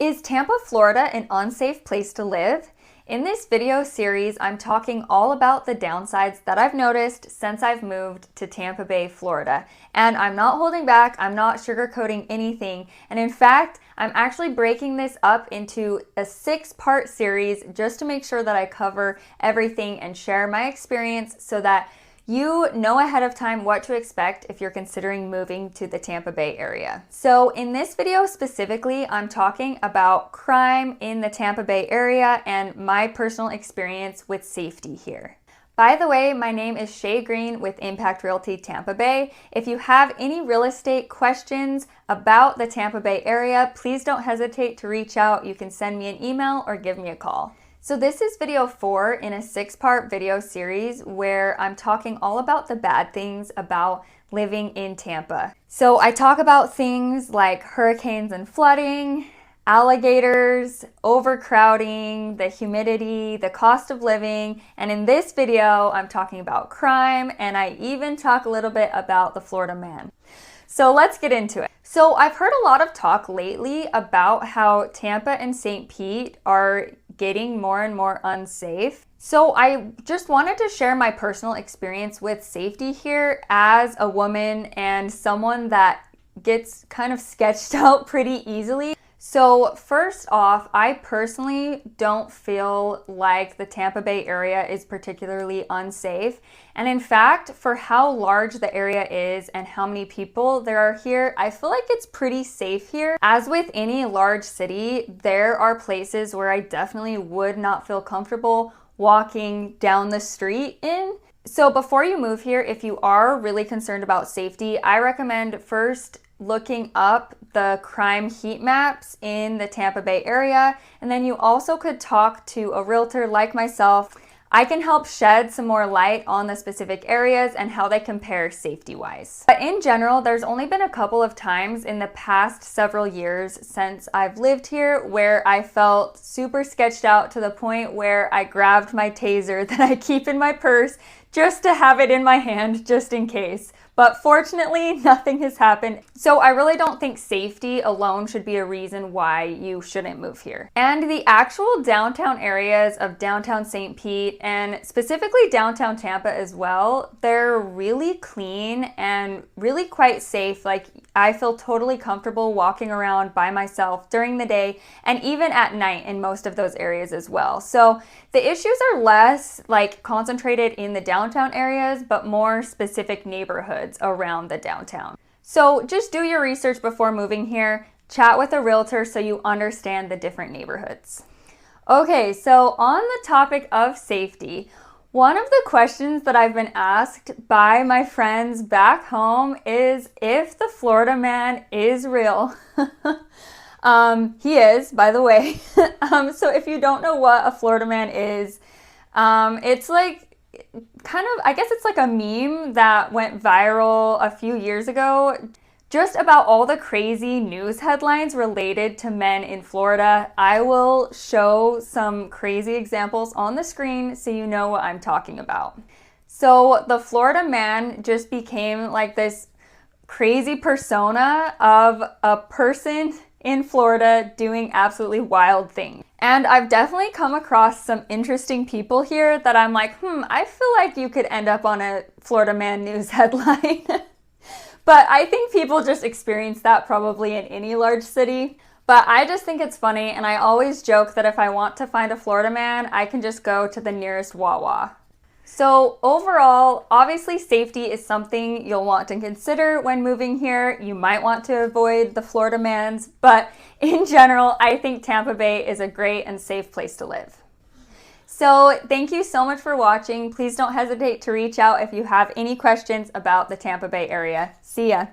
Is Tampa, Florida an unsafe place to live? In this video series, I'm talking all about the downsides that I've noticed since I've moved to Tampa Bay, Florida. And I'm not holding back, I'm not sugarcoating anything. And in fact, I'm actually breaking this up into a 6-part series just to make sure that I cover everything and share my experience so that you know ahead of time what to expect if you're considering moving to the Tampa Bay area. So in this video specifically, I'm talking about crime in the Tampa Bay area and my personal experience with safety here. By the way, my name is Shay Green with Impact Realty Tampa Bay. If you have any real estate questions about the Tampa Bay area, please don't hesitate to reach out. You can send me an email or give me a call. So this is video 4 in a 6-part video series where I'm talking all about the bad things about living in Tampa. So I talk about things like hurricanes and flooding, alligators, overcrowding, the humidity, the cost of living, and in this video I'm talking about crime, and I even talk a little bit about the Florida man. So let's get into it. So I've heard a lot of talk lately about how Tampa and St. Pete are getting more and more unsafe. So I just wanted to share my personal experience with safety here as a woman and someone that gets kind of sketched out pretty easily. So first off, I personally don't feel like the Tampa Bay area is particularly unsafe. And in fact, for how large the area is and how many people there are here, I feel like it's pretty safe here. As with any large city, there are places where I definitely would not feel comfortable walking down the street in. So before you move here, if you are really concerned about safety, I recommend first looking up the crime heat maps in the Tampa Bay area, and then you also could talk to a realtor like myself. I can help shed some more light on the specific areas and how they compare safety-wise. But in general, there's only been a couple of times in the past several years since I've lived here where I felt super sketched out to the point where I grabbed my taser that I keep in my purse just to have it in my hand just in case. But fortunately, nothing has happened. So I really don't think safety alone should be a reason why you shouldn't move here. And the actual downtown areas of downtown St. Pete and specifically downtown Tampa as well, they're really clean and really quite safe. Like, I feel totally comfortable walking around by myself during the day and even at night in most of those areas as well. So the issues are less like concentrated in the downtown areas, but more specific neighborhoods around the downtown. So just do your research before moving here, chat with a realtor so you understand the different neighborhoods. Okay, so on the topic of safety, one of the questions that I've been asked by my friends back home is if the Florida man is real. He is, by the way. So if you don't know what a Florida man is, it's like kind of, I guess it's like a meme that went viral a few years ago, just about all the crazy news headlines related to men in Florida. I will show some crazy examples on the screen so you know what I'm talking about. So the Florida man just became like this crazy persona of a person in Florida doing absolutely wild things. And I've definitely come across some interesting people here that I'm like, I feel like you could end up on a Florida man news headline. But I think people just experience that probably in any large city. But I just think it's funny, and I always joke that if I want to find a Florida man, I can just go to the nearest Wawa. So overall, obviously safety is something you'll want to consider when moving here. You might want to avoid the Florida mans, but in general, I think Tampa Bay is a great and safe place to live. So thank you so much for watching. Please don't hesitate to reach out if you have any questions about the Tampa Bay area. See ya.